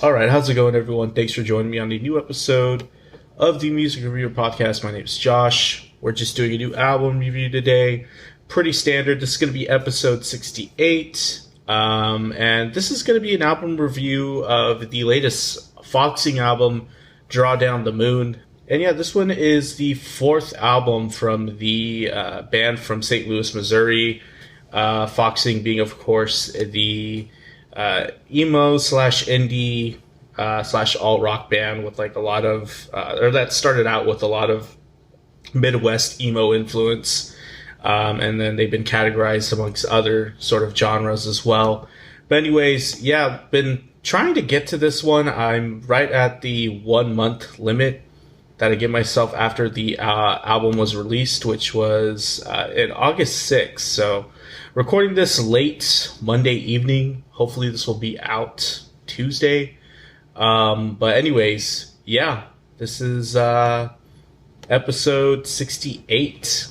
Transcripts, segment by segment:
Alright, how's it going, everyone? Thanks for joining me on the new episode of the Music Reviewer Podcast. My name is Josh. We're just doing a new album review today. Pretty standard. This is going to be episode 68. And this is going to be an album review of the latest Foxing album, Draw Down the Moon. And yeah, this one is the fourth album from the band from St. Louis, Missouri. Foxing being, of course, the emo slash indie slash alt rock band with like a lot of, or that started out with a lot of Midwest emo influence. And then they've been categorized amongst other sort of genres as well. But anyways, yeah, been trying to get to this one. I'm right at the 1 month limit that I give myself after the album was released, which was in August 6th. So recording this late Monday evening. Hopefully this will be out Tuesday. But anyways, yeah, this is episode 68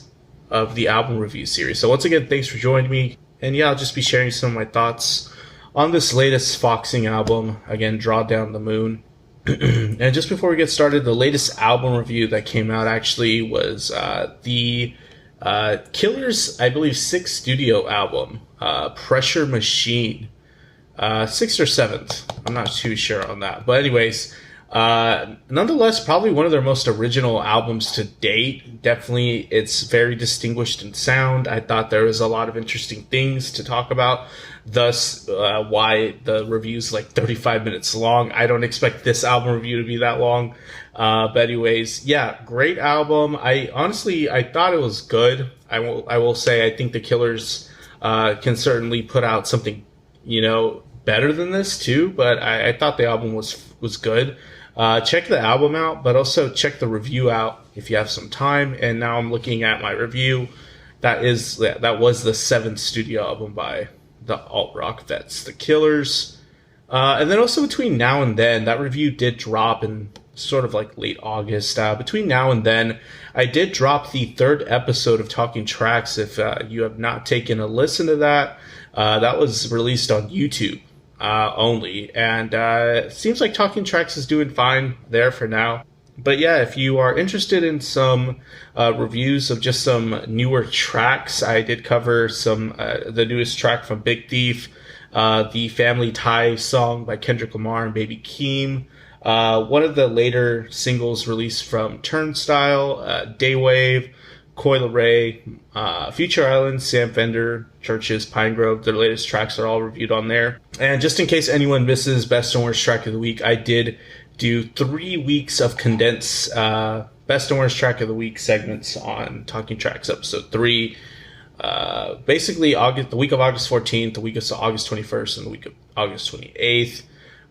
of the album review series. So once again, thanks for joining me. And yeah, I'll just be sharing some of my thoughts on this latest Foxing album. Again, Draw Down the Moon. And just before we get started, the latest album review that came out actually was the Killer's, I believe, 6th studio album, Pressure Machine. 6th or 7th. I'm not too sure on that. But anyways, nonetheless, probably one of their most original albums to date. Definitely, it's very distinguished in sound. I thought there was a lot of interesting things to talk about. Thus, why the review's like 35 minutes long. I don't expect this album review to be that long. But anyways, yeah, great album. I thought it was good. I will say, I think the Killers can certainly put out something, better than this too. But I thought the album was good. Check the album out, but also check the review out if you have some time. And now I'm looking at my review. That was the 7th studio album by the alt rock vets, the Killers. And then also between now and then, that review did drop in sort of like late August. Between now and then, I did drop the 3rd episode of Talking Tracks. If you have not taken a listen to that, that was released on YouTube only. And it seems like Talking Tracks is doing fine there for now. But yeah, if you are interested in some reviews of just some newer tracks, I did cover the newest track from Big Thief, the Family Tie song by Kendrick Lamar and Baby Keem, one of the later singles released from Turnstile, Daywave, Coil Ray, Future Island, Sam Fender, Churches, Pine Grove. Their latest tracks are all reviewed on there. And just in case anyone misses Best and Worst Track of the Week, I did do 3 weeks of condensed Best and Worst Track of the Week segments on Talking Tracks episode 3. Basically, the week of August 14th, the week of August 21st, and the week of August 28th.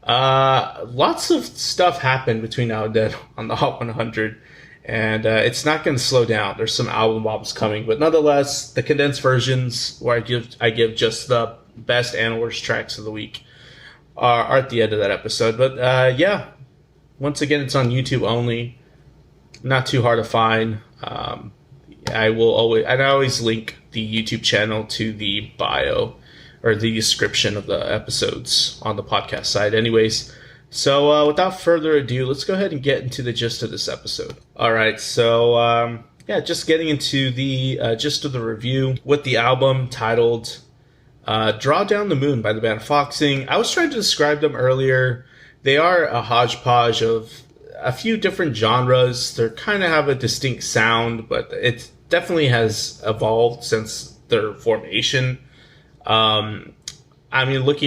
Lots of stuff happened between now and then on the Hot 100. And it's not going to slow down. There's some album bombs coming, but nonetheless, the condensed versions where I give just the best and worst tracks of the week are at the end of that episode. But yeah, once again, it's on YouTube only. Not too hard to find. I always link the YouTube channel to the bio or the description of the episodes on the podcast side. Anyways. So without further ado, let's go ahead and get into the gist of this episode. All right, so just getting into the gist of the review with the album titled Draw Down the Moon by the band Foxing. I was trying to describe them earlier. They are a hodgepodge of a few different genres. They kind of have a distinct sound, but it definitely has evolved since their formation. Looking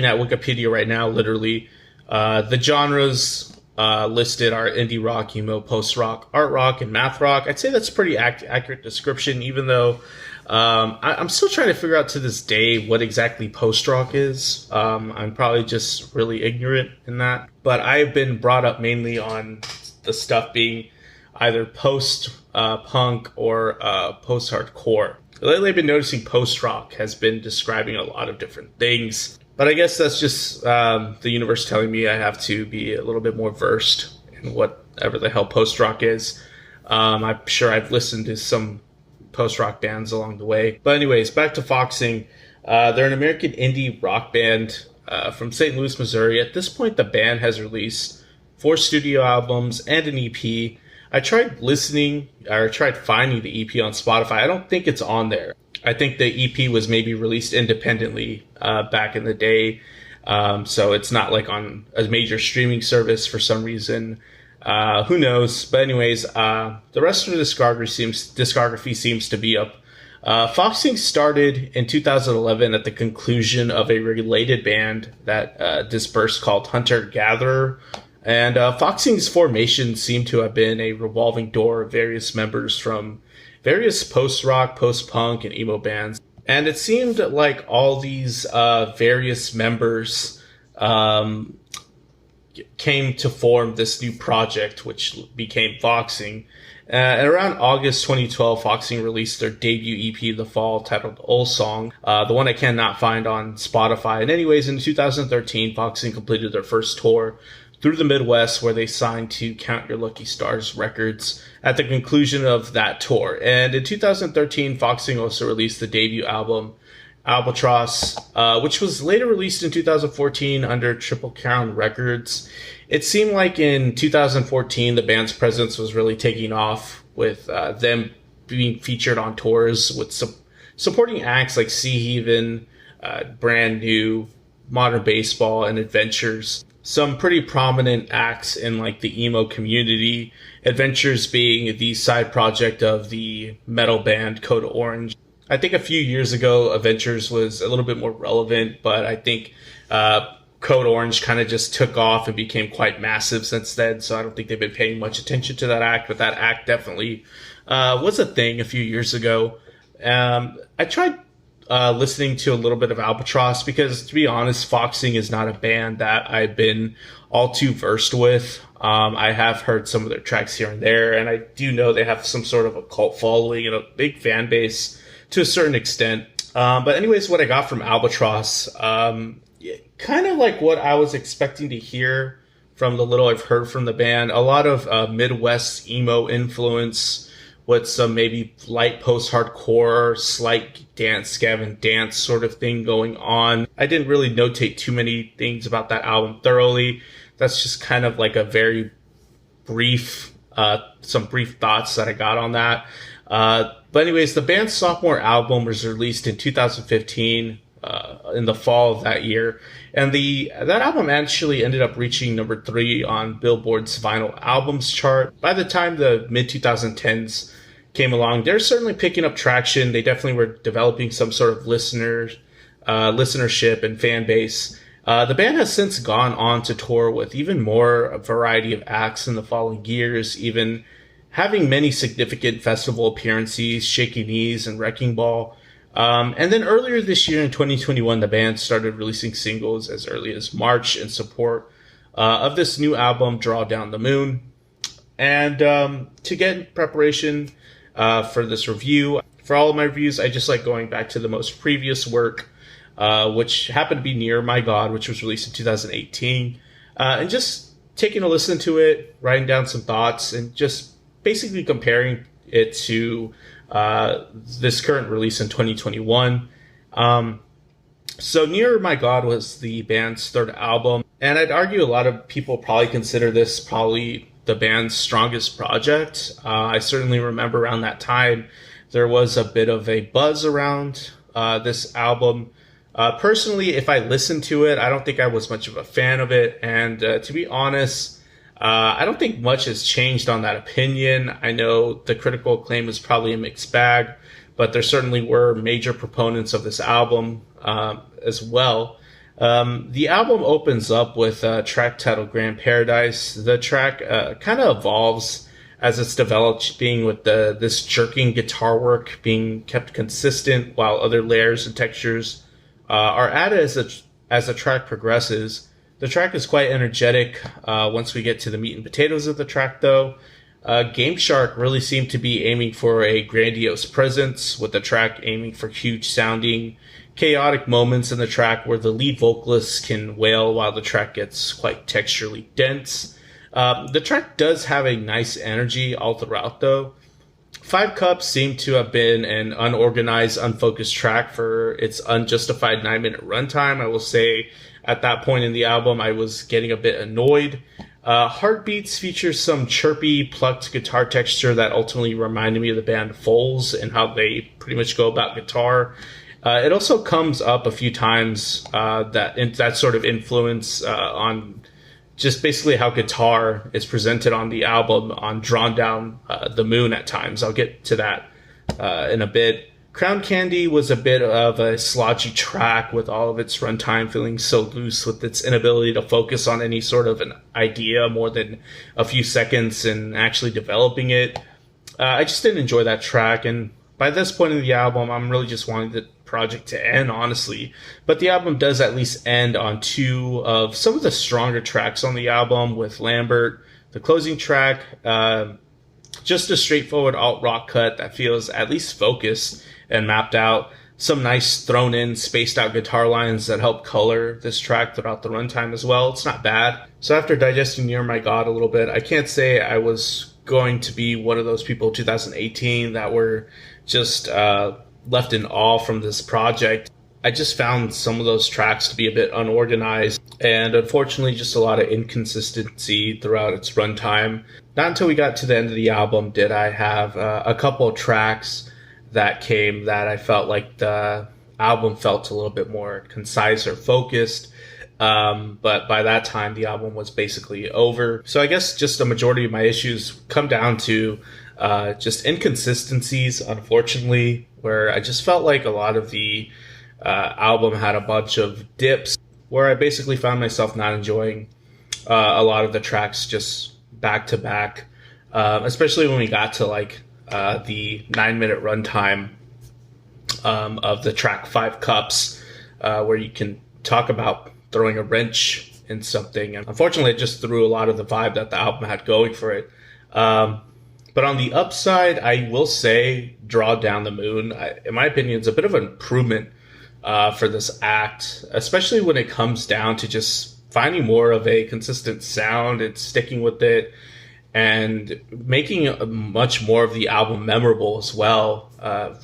at Wikipedia right now, literally, the genres listed are indie rock, emo, post-rock, art rock, and math rock. I'd say that's a pretty accurate description, even though I'm still trying to figure out to this day what exactly post-rock is. I'm probably just really ignorant in that. But I've been brought up mainly on the stuff being either post-punk or post-hardcore. Lately, I've been noticing post-rock has been describing a lot of different things. But I guess that's just the universe telling me I have to be a little bit more versed in whatever the hell post-rock is. I'm sure I've listened to some post-rock bands along the way. But anyways, back to Foxing. They're an American indie rock band. from St. Louis, Missouri. At this point, the band has released 4 studio albums and an EP. I tried finding the EP on Spotify. I don't think it's on there. I think the EP was maybe released independently back in the day. So it's not like on a major streaming service for some reason. Who knows? But anyways, the rest of the discography seems to be up. Foxing started in 2011 at the conclusion of a related band that dispersed called Hunter Gatherer. And Foxing's formation seemed to have been a revolving door of various members from various post-rock, post-punk, and emo bands. And it seemed like all these various members came to form this new project, which became Foxing. And around August 2012, Foxing released their debut EP, The Fall, titled Old Song, the one I cannot find on Spotify. And anyways, in 2013, Foxing completed their first tour through the Midwest, where they signed to Count Your Lucky Stars Records at the conclusion of that tour. And in 2013, Foxing also released the debut album, Albatross, which was later released in 2014 under Triple Crown Records. It seemed like in 2014, the band's presence was really taking off, with them being featured on tours with supporting acts like Sea Heaven, Brand New, Modern Baseball, and Adventures. Some pretty prominent acts in like the emo community, Adventures being the side project of the metal band Code Orange. I think a few years ago, Adventures was a little bit more relevant, but I think Code Orange kind of just took off and became quite massive since then, so I don't think they've been paying much attention to that act, but that act definitely was a thing a few years ago. I tried listening to a little bit of Albatross because, to be honest, Foxing is not a band that I've been all too versed with. I have heard some of their tracks here and there, and I do know they have some sort of a cult following and a big fan base to a certain extent. But anyways, what I got from Albatross, kind of like what I was expecting to hear from the little I've heard from the band. A lot of Midwest emo influence with some maybe light post-hardcore, slight Gavin dance sort of thing going on. I didn't really notate too many things about that album thoroughly. That's just kind of like a very brief, some brief thoughts that I got on that. But anyways, the band's sophomore album was released in 2015, in the fall of that year. And that album actually ended up reaching number 3 on Billboard's vinyl albums chart. By the time the mid-2010s came along, they're certainly picking up traction. They definitely were developing some sort of listenership and fan base. The band has since gone on to tour with even more variety of acts in the following years, even having many significant festival appearances, Shaky Knees and Wrecking Ball. And then earlier this year in 2021, the band started releasing singles as early as March in support of this new album, Draw Down the Moon. And to get in preparation for this review, for all of my reviews, I just like going back to the most previous work, which happened to be Near My God, which was released in 2018, and just taking a listen to it, writing down some thoughts, and just basically comparing it to this current release in 2021. So Near My God was the band's third album, and I'd argue a lot of people probably consider this probably the band's strongest project. I certainly remember around that time there was a bit of a buzz around this album. Personally, if I listened to it, I don't think I was much of a fan of it, and to be honest, I don't think much has changed on that opinion. I know the critical acclaim is probably a mixed bag, but there certainly were major proponents of this album as well. The album opens up with a track titled Grand Paradise. The track kind of evolves as it's developed, being with this jerking guitar work being kept consistent while other layers and textures are added as the track progresses. The track is quite energetic. Once we get to the meat and potatoes of the track, though, Game Shark really seemed to be aiming for a grandiose presence, with the track aiming for huge sounding, chaotic moments in the track where the lead vocalist can wail while the track gets quite texturally dense. The track does have a nice energy all throughout, though. Five Cups seemed to have been an unorganized, unfocused track for its unjustified 9-minute runtime. I will say at that point in the album, I was getting a bit annoyed. Heartbeats features some chirpy, plucked guitar texture that ultimately reminded me of the band Foals and how they pretty much go about guitar. It also comes up a few times that sort of influence on just basically how guitar is presented on the album on Drawn Down the Moon at times. I'll get to that in a bit. Crown Candy was a bit of a slodgy track with all of its runtime feeling so loose with its inability to focus on any sort of an idea more than a few seconds and actually developing it. I just didn't enjoy that track, and by this point in the album, I'm really just wanting the project to end, honestly. But the album does at least end on two of some of the stronger tracks on the album, with Lambert, the closing track, just a straightforward alt-rock cut that feels at least focused and mapped out. Some nice thrown in, spaced out guitar lines that help color this track throughout the runtime as well. It's not bad. So after digesting Near My God a little bit, I can't say I was going to be one of those people in 2018 that were just left in awe from this project. I just found some of those tracks to be a bit unorganized and unfortunately just a lot of inconsistency throughout its runtime. Not until we got to the end of the album did I have a couple of tracks that came that I felt like the album felt a little bit more concise or focused. But by that time, the album was basically over. So I guess just a majority of my issues come down to just inconsistencies, unfortunately, where I just felt like a lot of the album had a bunch of dips where I basically found myself not enjoying a lot of the tracks just back to back, especially when we got to like the 9-minute runtime of the track Five Cups, where you can talk about throwing a wrench in something. And unfortunately, it just threw a lot of the vibe that the album had going for it. But on the upside, I will say Draw Down the Moon, in my opinion, is a bit of an improvement for this act, especially when it comes down to just finding more of a consistent sound and sticking with it and making much more of the album memorable as well,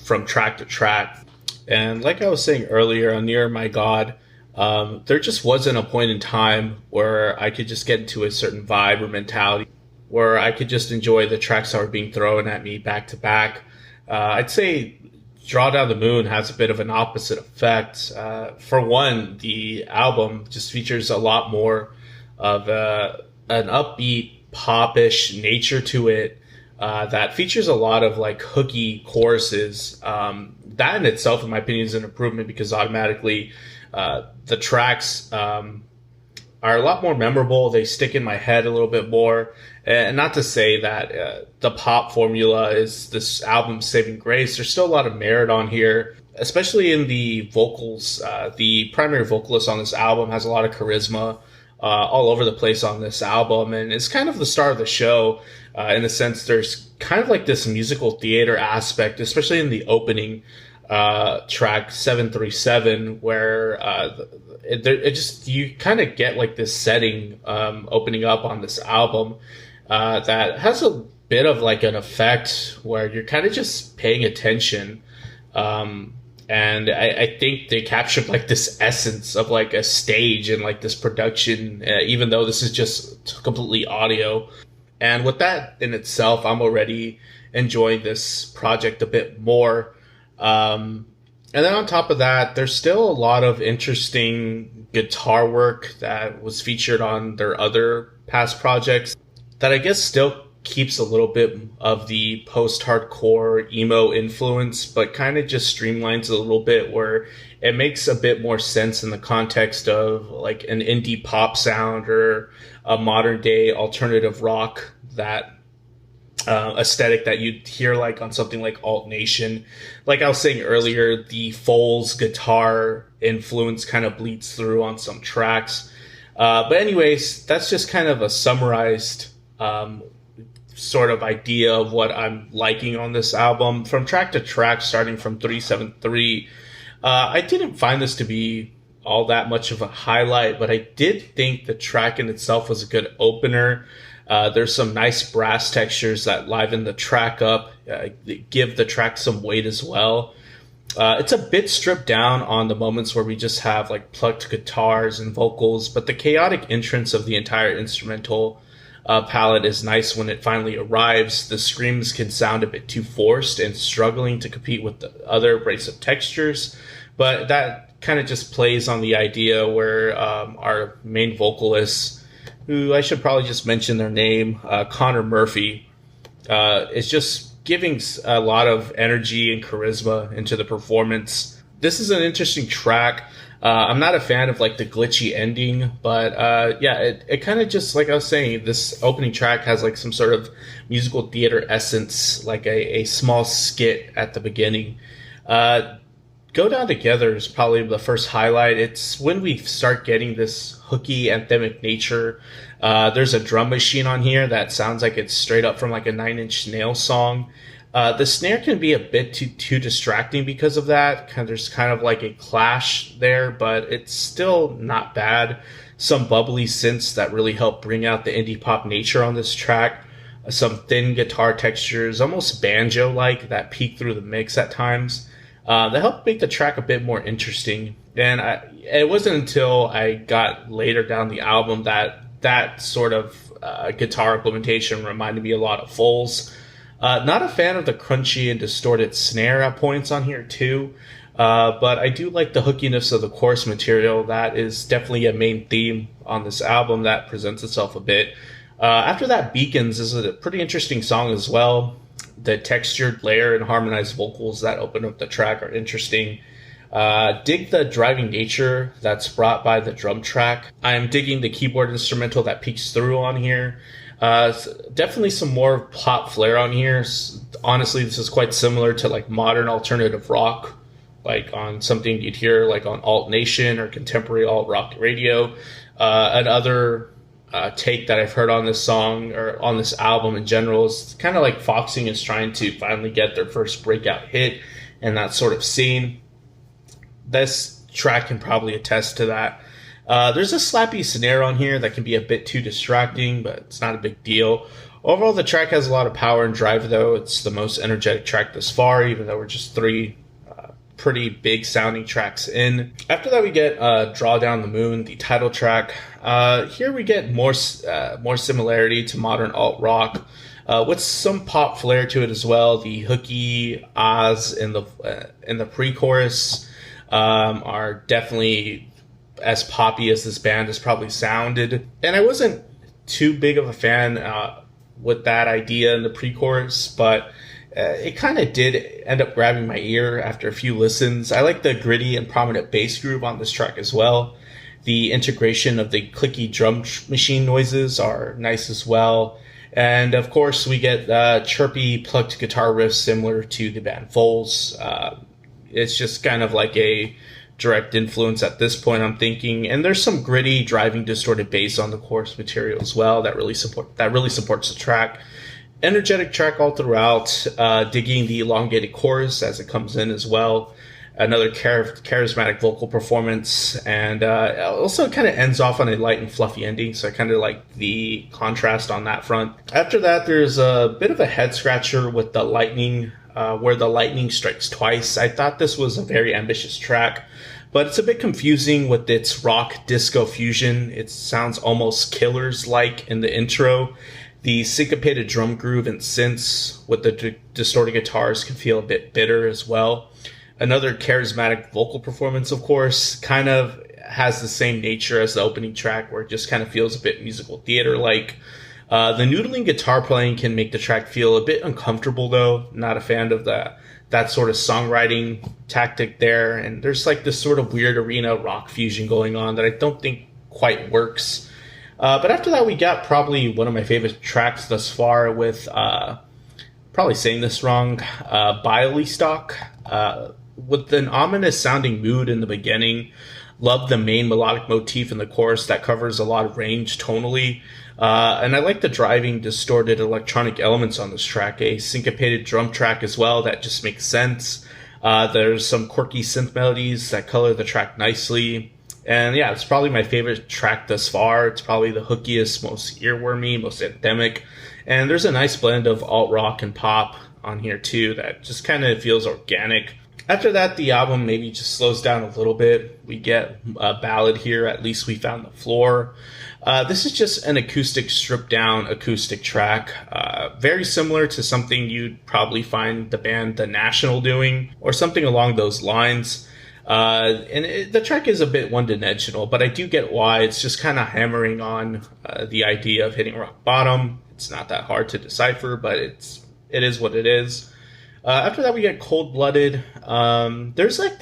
from track to track. And like I was saying earlier on Near My God, there just wasn't a point in time where I could just get into a certain vibe or mentality where I could just enjoy the tracks that were being thrown at me back to back. I'd say Draw Down the Moon has a bit of an opposite effect. For one, the album just features a lot more of an upbeat, popish nature to it that features a lot of like hooky choruses. That in itself, in my opinion, is an improvement because automatically the tracks are a lot more memorable. They stick in my head a little bit more. And not to say that the pop formula is this album's saving grace. There's still a lot of merit on here, especially in the vocals. The primary vocalist on this album has a lot of charisma all over the place on this album. And it's kind of the star of the show in the sense there's kind of like this musical theater aspect, especially in the opening track 737, where it just, you kind of get like this setting opening up on this album that has a bit of like an effect where you're kind of just paying attention. And I think they captured like this essence of like a stage and like this production, even though this is just completely audio. And with that in itself, I'm already enjoying this project a bit more. And then on top of that, there's still a lot of interesting guitar work that was featured on their other past projects that I guess still keeps a little bit of the post-hardcore emo influence, but kind of just streamlines it a little bit where it makes a bit more sense in the context of like an indie pop sound or a modern day alternative rock, that aesthetic that you'd hear like on something like Alt Nation. Like I was saying earlier, the Foles guitar influence kind of bleeds through on some tracks. But anyways, that's just kind of a summarized sort of idea of what I'm liking on this album. From track to track, starting from 373, I didn't find this to be all that much of a highlight, but I did think the track in itself was a good opener. There's some nice brass textures that liven the track up, give the track some weight as well. It's a bit stripped down on the moments where we just have like plucked guitars and vocals, but the chaotic entrance of the entire instrumental palette is nice when it finally arrives. The screams can sound a bit too forced and struggling to compete with the other abrasive textures, but that kind of just plays on the idea where our main vocalist, who I should probably just mention their name, Connor Murphy, is just giving a lot of energy and charisma into the performance. This is an interesting track. I'm not a fan of like the glitchy ending, but yeah, it kind of just, like I was saying, this opening track has like some sort of musical theater essence, like a small skit at the beginning. Go Down Together is probably the first highlight. It's when we start getting this hooky anthemic nature. There's a drum machine on here that sounds like it's straight up from like a Nine Inch Nails song. The snare can be a bit too distracting because of that. There's kind of like a clash there, but it's still not bad. Some bubbly synths that really help bring out the indie pop nature on this track. Some thin guitar textures, almost banjo-like, that peek through the mix at times. That helped make the track a bit more interesting. And it wasn't until I got later down the album that sort of guitar implementation reminded me a lot of Foles. Not a fan of the crunchy and distorted snare at points on here too, but I do like the hookiness of the chorus material. That is definitely a main theme on this album that presents itself a bit. After that, Beacons is a pretty interesting song as well. The textured layer and harmonized vocals that open up the track are interesting. Dig the driving nature that's brought by the drum track. I'm digging the keyboard instrumental that peeks through on here. Definitely some more pop flair on here. Honestly, this is quite similar to like modern alternative rock, like on something you'd hear like on Alt Nation or contemporary alt rock radio. Another take that I've heard on this song or on this album in general is kind of like Foxing is trying to finally get their first breakout hit and that sort of scene. This track can probably attest to that. There's a slappy snare on here that can be a bit too distracting, but it's not a big deal. Overall, the track has a lot of power and drive, though. It's the most energetic track thus far, even though we're just three pretty big sounding tracks in. After that, we get Draw Down the Moon, the title track. Here we get more similarity to modern alt rock, with some pop flair to it as well. The hooky ahs in the pre-chorus are definitely as poppy as this band has probably sounded. And I wasn't too big of a fan with that idea in the pre-chorus, but it kind of did end up grabbing my ear after a few listens. I like the gritty and prominent bass groove on this track as well. The integration of the clicky drum machine noises are nice as well. And of course, we get chirpy plucked guitar riffs similar to the band Foles. It's just kind of like a direct influence at this point, I'm thinking. And there's some gritty, driving, distorted bass on the chorus material as well that really supports the track. Energetic track all throughout, digging the elongated chorus as it comes in as well. Another charismatic vocal performance, and also kind of ends off on a light and fluffy ending, so I kind of like the contrast on that front. After that, there's a bit of a head scratcher with the lightning, where the lightning strikes twice. I thought this was a very ambitious track, but it's a bit confusing with its rock disco fusion. It sounds almost Killers-like in the intro. The syncopated drum groove and synths with the distorted guitars can feel a bit bitter as well. Another charismatic vocal performance, of course, kind of has the same nature as the opening track, where it just kind of feels a bit musical theater-like. The noodling guitar playing can make the track feel a bit uncomfortable, though. Not a fan of that sort of songwriting tactic there. And there's like this sort of weird arena rock fusion going on that I don't think quite works. But after that, we got probably one of my favorite tracks thus far with, probably saying this wrong, Bialystock, with an ominous sounding mood in the beginning. Love the main melodic motif in the chorus that covers a lot of range tonally. And I like the driving, distorted electronic elements on this track. A syncopated drum track as well that just makes sense. There's some quirky synth melodies that color the track nicely. And yeah, it's probably my favorite track thus far. It's probably the hookiest, most earwormy, most anthemic. And there's a nice blend of alt rock and pop on here too that just kind of feels organic. After that, the album maybe just slows down a little bit. We get a ballad here, At Least We Found the Floor. This is just an acoustic, stripped down acoustic track. Very similar to something you'd probably find the band The National doing, or something along those lines. The track is a bit one-dimensional, but I do get why. It's just kind of hammering on the idea of hitting rock bottom. It's not that hard to decipher, but it is what it is. After that, we get Cold Blooded. There's like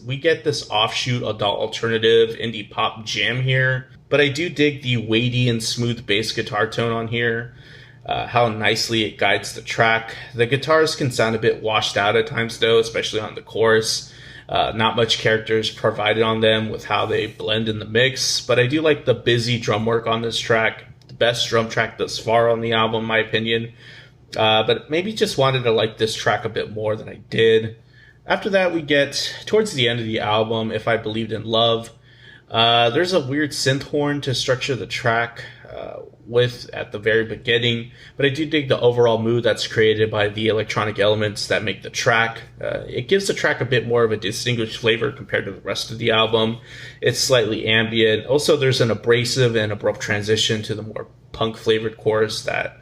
we get this offshoot adult alternative indie pop jam here, but I do dig the weighty and smooth bass guitar tone on here, how nicely it guides the track. The guitars can sound a bit washed out at times though, especially on the chorus. Not much characters provided on them with how they blend in the mix, but I do like the busy drum work on this track. The best drum track thus far on the album, in my opinion. But maybe just wanted to like this track a bit more than I did. After that, we get towards the end of the album, If I Believed in Love. There's a weird synth horn to structure the track with at the very beginning, but I do dig the overall mood that's created by the electronic elements that make the track. It gives the track a bit more of a distinguished flavor compared to the rest of the album. It's slightly ambient. Also, there's an abrasive and abrupt transition to the more punk-flavored chorus that,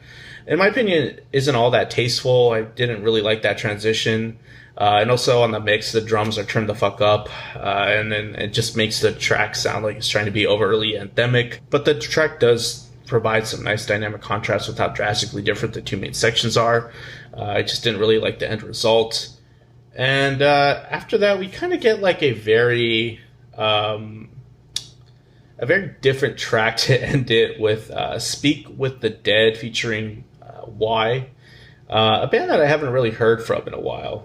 in my opinion, isn't all that tasteful. I didn't really like that transition. And also on the mix, the drums are turned the fuck up. And then it just makes the track sound like it's trying to be overly anthemic. But the track does provide some nice dynamic contrast with how drastically different the two main sections are. I just didn't really like the end result. And after that, we kind of get like a very different track to end it with Speak with the Dead featuring Y, a band that I haven't really heard from in a while,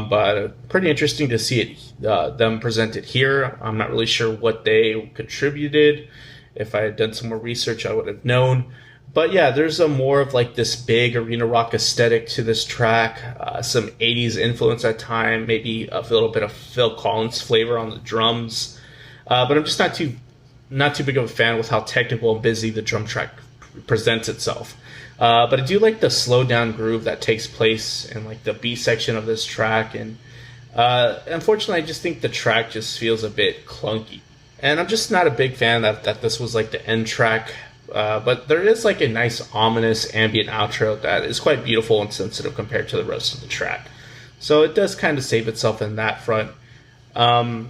but pretty interesting to see them presented here. I'm not really sure what they contributed. If I had done some more research, I would have known. But yeah, there's a more of like this big arena rock aesthetic to this track, some 80s influence at time, maybe a little bit of Phil Collins flavor on the drums. But I'm just not too big of a fan with how technical and busy the drum track presents itself. But I do like the slow down groove that takes place in like the B section of this track. And unfortunately, I just think the track just feels a bit clunky. And I'm just not a big fan that this was like the end track. But there is like a nice ominous ambient outro that is quite beautiful and sensitive compared to the rest of the track. So it does kind of save itself in that front. And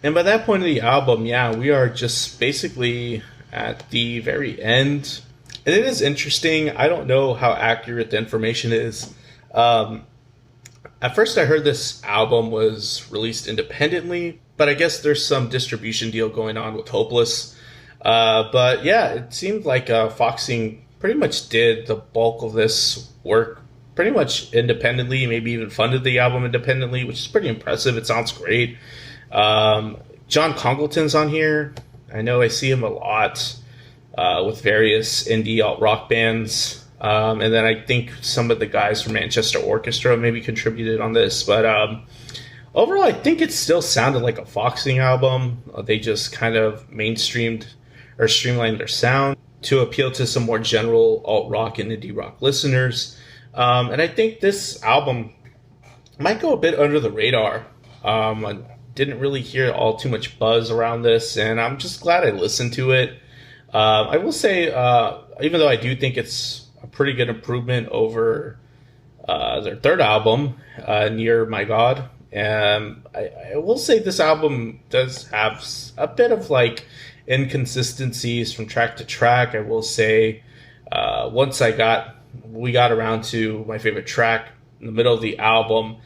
by that point of the album, yeah, we are just basically at the very end. And it is interesting. I don't know how accurate the information is. At first, I heard this album was released independently, but I guess there's some distribution deal going on with Hopeless. But yeah, it seemed like Foxing pretty much did the bulk of this work pretty much independently, maybe even funded the album independently, which is pretty impressive. It sounds great. John Congleton's on here. I know I see him a lot with various indie alt-rock bands. And then I think some of the guys from Manchester Orchestra maybe contributed on this. But overall, I think it still sounded like a Foxing album. They just kind of mainstreamed or streamlined their sound to appeal to some more general alt-rock and indie rock listeners. And I think this album might go a bit under the radar. I didn't really hear all too much buzz around this, and I'm just glad I listened to it. I will say, even though I do think it's a pretty good improvement over their third album, Near My God, I will say this album does have a bit of like inconsistencies from track to track. I will say, once we got around to my favorite track in the middle of the album,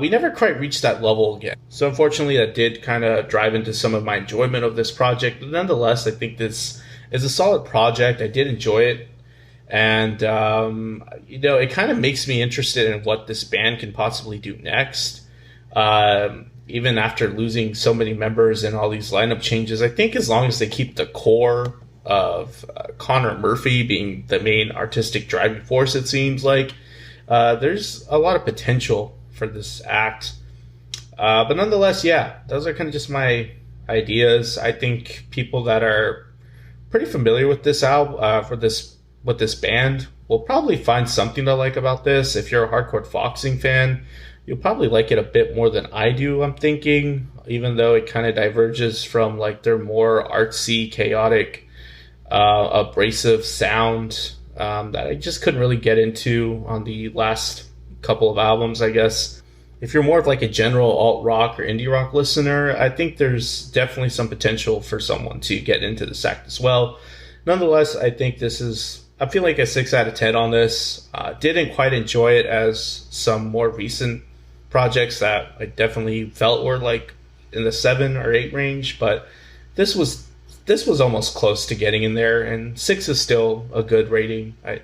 we never quite reached that level again. So unfortunately, that did kind of drive into some of my enjoyment of this project. But nonetheless, I think this is a solid project. I did enjoy it. And, it kind of makes me interested in what this band can possibly do next. Even after losing so many members and all these lineup changes, I think as long as they keep the core of Connor Murphy being the main artistic driving force, it seems like, there's a lot of potential for this act. But nonetheless, yeah, those are kind of just my ideas. I think people that are pretty familiar with this album, with this band, will probably find something to like about this. If you're a hardcore Foxing fan, you'll probably like it a bit more than I do, I'm thinking, even though it kind of diverges from like their more artsy, chaotic, abrasive sound that I just couldn't really get into on the last couple of albums, I guess. If you're more of like a general alt rock or indie rock listener, I think there's definitely some potential for someone to get into this act as well. Nonetheless, I think I feel like a 6 out of 10 on this. Didn't quite enjoy it as some more recent projects that I definitely felt were like in the 7 or 8 range, but this was almost close to getting in there, and 6 is still a good rating. I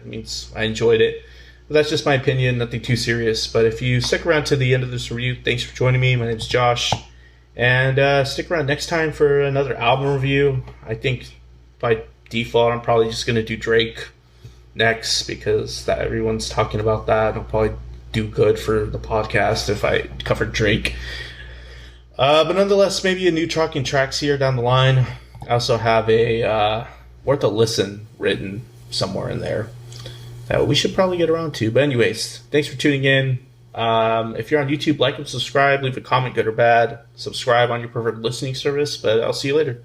enjoyed it. But that's just my opinion, nothing too serious. But if you stick around to the end of this review, thanks for joining me. My name's Josh. And stick around next time for another album review. I think by default, I'm probably just going to do Drake next because everyone's talking about that. I'll probably do good for the podcast if I cover Drake. But nonetheless, maybe a new Talking Tracks here down the line. I also have a Worth a Listen written somewhere in there that we should probably get around to. But anyways, thanks for tuning in. If you're on YouTube, like and subscribe. Leave a comment, good or bad. Subscribe on your preferred listening service. But I'll see you later.